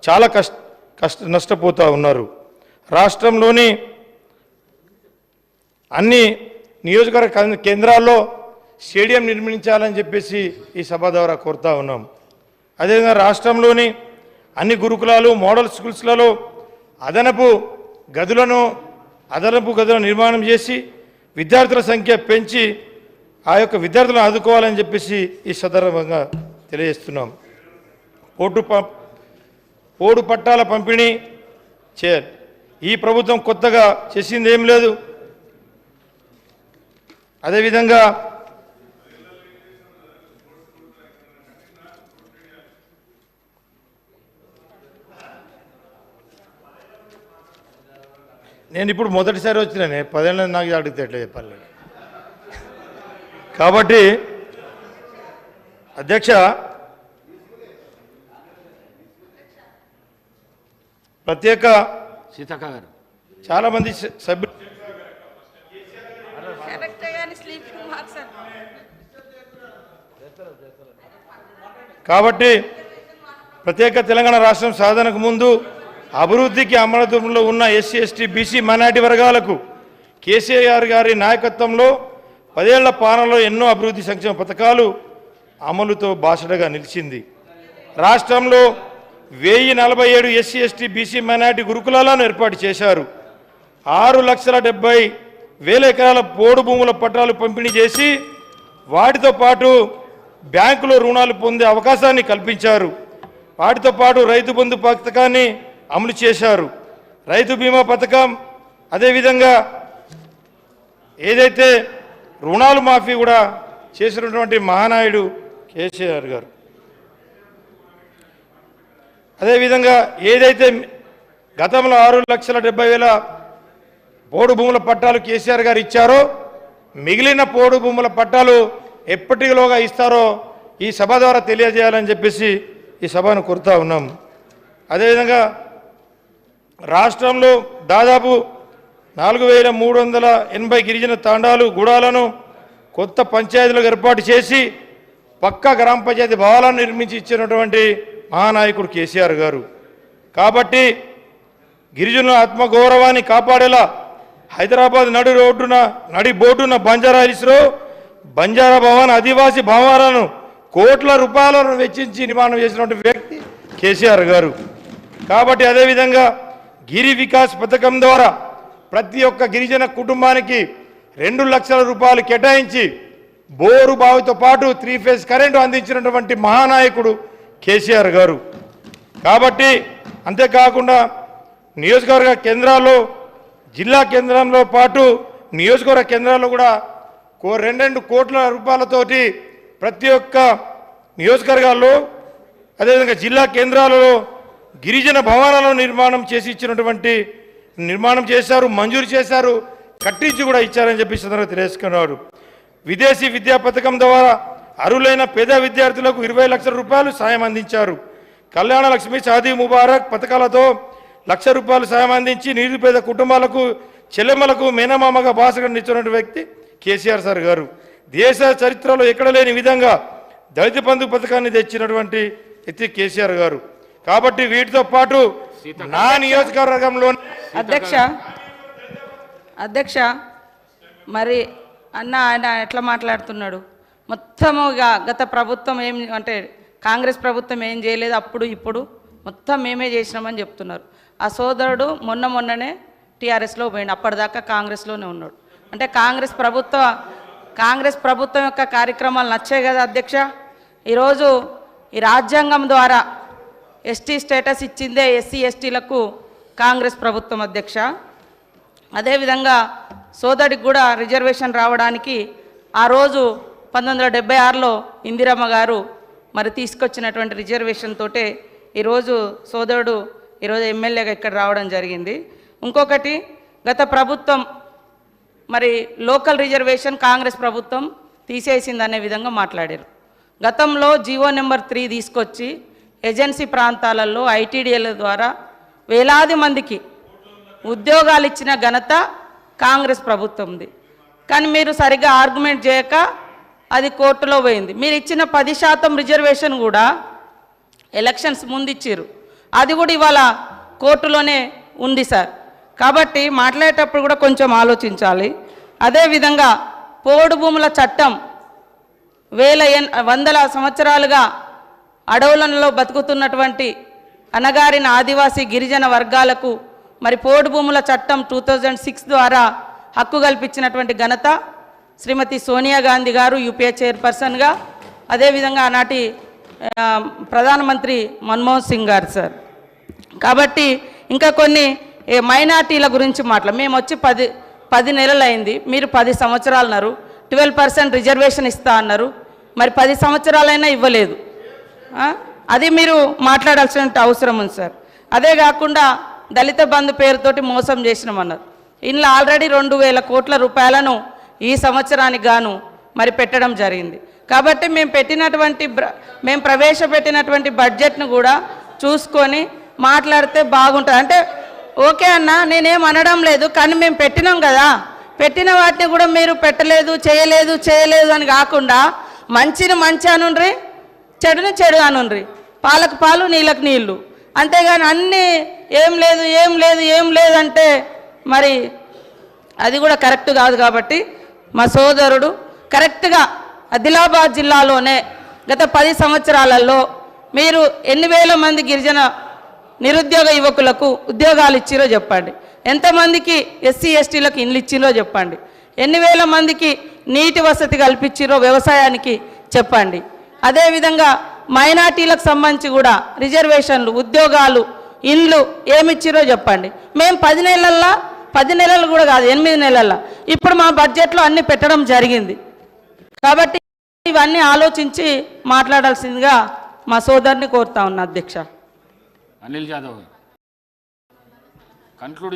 చాలా నష్టపోతూ ఉన్నారు. రాష్ట్రంలోని అన్ని నియోజకవర్గ కేంద్రాల్లో స్టేడియం నిర్మించాలని చెప్పేసి ఈ సభ ద్వారా కోరుతా ఉన్నాం. అదేవిధంగా రాష్ట్రంలోని అన్ని గురుకులాలు మోడల్ స్కూల్స్లలో అదనపు గదులను నిర్మాణం చేసి విద్యార్థుల సంఖ్య పెంచి ఆ యొక్క విద్యార్థులను ఆదుకోవాలని చెప్పేసి ఈ సందర్భంగా తెలియజేస్తున్నాం. పోడు పట్టాల పంపిణీ చేయాలి. ఈ ప్రభుత్వం కొత్తగా చేసింది ఏం లేదు. అదేవిధంగా నేను ఇప్పుడు మొదటిసారి వచ్చినానే 10 ఏళ్ళ నాకు అడిగితే ఎట్లా చెప్పాలి. కాబట్టి అధ్యక్ష ప్రత్యేక సీతక్క గారు చాలామంది సభ్యులు కాబట్టి ప్రత్యేక తెలంగాణ రాష్ట్రం సాధనకు ముందు అభివృద్ధికి అమలులో ఉన్న ఎస్సీ ఎస్టీ బీసీ మైనారిటీ వర్గాలకు కేసీఆర్ గారి నాయకత్వంలో 10 ఏళ్ల పాలనలో ఎన్నో అభివృద్ధి సంక్షేమ పథకాలు అమలుతో బాసటగా నిలిచింది. రాష్ట్రంలో 1047 ఎస్సీ ఎస్టీ బీసీ మైనారిటీ గురుకులాలను ఏర్పాటు చేశారు. 6,70,000 ఎకరాల పోడు భూముల పట్టాలు పంపిణీ చేసి వాటితో పాటు బ్యాంకులో రుణాలు పొందే అవకాశాన్ని కల్పించారు. వాటితో పాటు రైతు బంధు పథకాన్ని అమలు చేశారు. రైతు బీమా పథకం, అదేవిధంగా ఏదైతే రుణాలు మాఫీ కూడా చేసినటువంటి మహానాయుడు కేసీఆర్ గారు. అదేవిధంగా ఏదైతే గతంలో 6,70,000 పోడు భూముల పట్టాలు కేసీఆర్ గారు ఇచ్చారో మిగిలిన పోడు భూముల పట్టాలు ఎప్పటిలోగా ఇస్తారో ఈ సభ ద్వారా తెలియజేయాలని చెప్పేసి ఈ సభను కోరుతా ఉన్నాం. అదేవిధంగా రాష్ట్రంలో దాదాపు 4,380 గిరిజన తాండాలు గూడాలను కొత్త పంచాయతీలకు ఏర్పాటు చేసి పక్కా గ్రామ పంచాయతీ భవనాలను నిర్మించి ఇచ్చినటువంటి మహానాయకుడు కేసీఆర్ గారు. కాబట్టి గిరిజనుల ఆత్మగౌరవాన్ని కాపాడేలా హైదరాబాద్ నడి బోర్డున బంజారా హిల్స్లో బంజారా భవన్ ఆదివాసీ భవనాలను కోట్ల రూపాయలను వెచ్చించి నిర్మాణం చేసినటువంటి వ్యక్తి కేసీఆర్ గారు. కాబట్టి అదేవిధంగా గిరి వికాస్ పథకం ద్వారా ప్రతి ఒక్క గిరిజన కుటుంబానికి 2 లక్షల రూపాయలు కేటాయించి బోరు బావితో పాటు 3 ఫేజ్ కరెంటు అందించినటువంటి మహానాయకుడు కేసీఆర్ గారు. కాబట్టి అంతేకాకుండా నియోజకవర్గ కేంద్రాల్లో జిల్లా కేంద్రంలో పాటు నియోజకవర్గ కేంద్రాల్లో కూడా 2 కోట్ల రూపాయలతోటి ప్రతి ఒక్క నియోజకవర్గాల్లో అదేవిధంగా జిల్లా కేంద్రాలలో గిరిజన భవనాలను నిర్మాణం చేశారు, మంజూరు చేశారు, కట్టించి కూడా ఇచ్చారని చెప్పి సందర్భంగా తెలియజేసుకున్నారు. విదేశీ విద్యా పథకం ద్వారా అర్హులైన పేద విద్యార్థులకు 20 లక్షల రూపాయలు సాయం అందించారు. కళ్యాణ లక్ష్మి, షాదీ ముబారక్ పథకాలతో 1 లక్ష రూపాయలు సాయం అందించి నిరుపేద కుటుంబాలకు చెల్లెమ్మలకు మేనమామగా బాసగా నిలిచినటువంటి వ్యక్తి కేసీఆర్ సార్ గారు. దేశ చరిత్రలో ఎక్కడ లేని విధంగా దళిత బంధు పథకాన్ని తెచ్చినటువంటి వ్యక్తి కేసీఆర్ గారు. కాబట్టి వీటితో పాటు నా నియోజకవర్గంలో అధ్యక్ష మరి ఆయన ఎట్లా మాట్లాడుతున్నాడు? మొత్తముగా గత ప్రభుత్వం ఏం అంటే కాంగ్రెస్ ప్రభుత్వం ఏం చేయలేదు, అప్పుడు ఇప్పుడు మొత్తం మేమే చేసినామని చెప్తున్నారు. ఆ సోదరుడు మొన్ననే టీఆర్ఎస్లో పోయిండు, అప్పటిదాకా కాంగ్రెస్లోనే ఉన్నాడు. అంటే కాంగ్రెస్ ప్రభుత్వం యొక్క కార్యక్రమాలు నచ్చాయి కదా అధ్యక్ష. ఈరోజు ఈ రాజ్యాంగం ద్వారా ఎస్టీ స్టేటస్ ఇచ్చిందే ఎస్సీ ఎస్టీలకు కాంగ్రెస్ ప్రభుత్వం అధ్యక్ష. అదేవిధంగా సోదరికి కూడా రిజర్వేషన్ రావడానికి ఆ రోజు 1976లో ఇందిరమ్మ గారు మరి తీసుకొచ్చినటువంటి రిజర్వేషన్ తోటే ఈరోజు సోదరుడు ఈరోజు ఎమ్మెల్యేగా ఇక్కడ రావడం జరిగింది. ఇంకొకటి గత ప్రభుత్వం మరి లోకల్ రిజర్వేషన్ కాంగ్రెస్ ప్రభుత్వం తీసేసిందనే విధంగా మాట్లాడారు. గతంలో జీవో నెంబర్ 3 తీసుకొచ్చి ఏజెన్సీ ప్రాంతాలలో ఐటీడీఎల్ ద్వారా వేలాది మందికి ఉద్యోగాలు ఇచ్చిన ఘనత కాంగ్రెస్ ప్రభుత్వంది. కానీ మీరు సరిగ్గా ఆర్గ్యుమెంట్ చేయక అది కోర్టులో పోయింది. మీరు ఇచ్చిన 10% రిజర్వేషన్ కూడా ఎలక్షన్స్ ముందు ఇచ్చారు. అది కూడా ఇవాళ కోర్టులోనే ఉంది సార్. కాబట్టి మాట్లాడేటప్పుడు కూడా కొంచెం ఆలోచించాలి. అదేవిధంగా పోడు భూముల చట్టం వందల సంవత్సరాలుగా అడవులలో బతుకుతున్నటువంటి అణగారిన ఆదివాసీ గిరిజన వర్గాలకు మరి పోడు భూముల చట్టం 2006 ద్వారా హక్కు కల్పించినటువంటి ఘనత శ్రీమతి సోనియా గాంధీ గారు యూపీఏ చైర్పర్సన్గా, అదేవిధంగా ఆనాటి ప్రధానమంత్రి మన్మోహన్ సింగ్ గారు సార్. కాబట్టి ఇంకా కొన్ని మైనార్టీల గురించి మేము వచ్చి 10 నెలలు అయింది, మీరు 10 సంవత్సరాలు అన్నారు. 12% రిజర్వేషన్ ఇస్తా అన్నారు, మరి 10 సంవత్సరాలైనా ఇవ్వలేదు. అది మీరు మాట్లాడాల్సిన అవసరం ఉంది సార్. అదే కాకుండా దళిత బంధు పేరుతోటి మోసం చేసినామన్నారు. ఇందులో ఆల్రెడీ 2,000 కోట్ల రూపాయలను ఈ సంవత్సరానికి గాను మరి పెట్టడం జరిగింది. కాబట్టి మేము ప్రవేశపెట్టినటువంటి బడ్జెట్ను కూడా చూసుకొని మాట్లాడితే బాగుంటుంది. అంటే ఓకే అన్న, నేనేం అనడం లేదు, కానీ మేము పెట్టినాం కదా, పెట్టిన వాటిని కూడా మీరు పెట్టలేదు, చేయలేదు అని కాకుండా మంచిని మంచి అనుండ్రి, చెడుని చెడు అనుండ్రి, పాలకు పాలు నీళ్ళకు నీళ్ళు, అంతేగాని అన్నీ ఏం లేదు అంటే మరి అది కూడా కరెక్ట్ కాదు. కాబట్టి మా సోదరుడు కరెక్ట్గా ఆదిలాబాద్ జిల్లాలోనే గత 10 సంవత్సరాలలో మీరు ఎన్ని వేల మంది గిరిజన నిరుద్యోగ యువకులకు ఉద్యోగాలు ఇచ్చిరో చెప్పండి. ఎంతమందికి ఎస్సీ ఎస్టీలకు ఇండ్లు ఇచ్చిరో చెప్పండి. ఎన్ని వేల మందికి నీటి వసతి కల్పించిరో వ్యవసాయానికి చెప్పండి. అదేవిధంగా మైనార్టీలకు సంబంధించి కూడా రిజర్వేషన్లు, ఉద్యోగాలు, ఇండ్లు ఏమిచ్చిరో చెప్పండి. మేము 10 నెలలు కూడా కాదు, 8 నెలల్లో ఇప్పుడు మా బడ్జెట్లో అన్నీ పెట్టడం జరిగింది. కాబట్టి ఇవన్నీ ఆలోచించి మాట్లాడాల్సిందిగా మా సోదరుని కోరుతా ఉన్నా అధ్యక్ష. అనిల్ జాదవ్ కన్క్లూడ్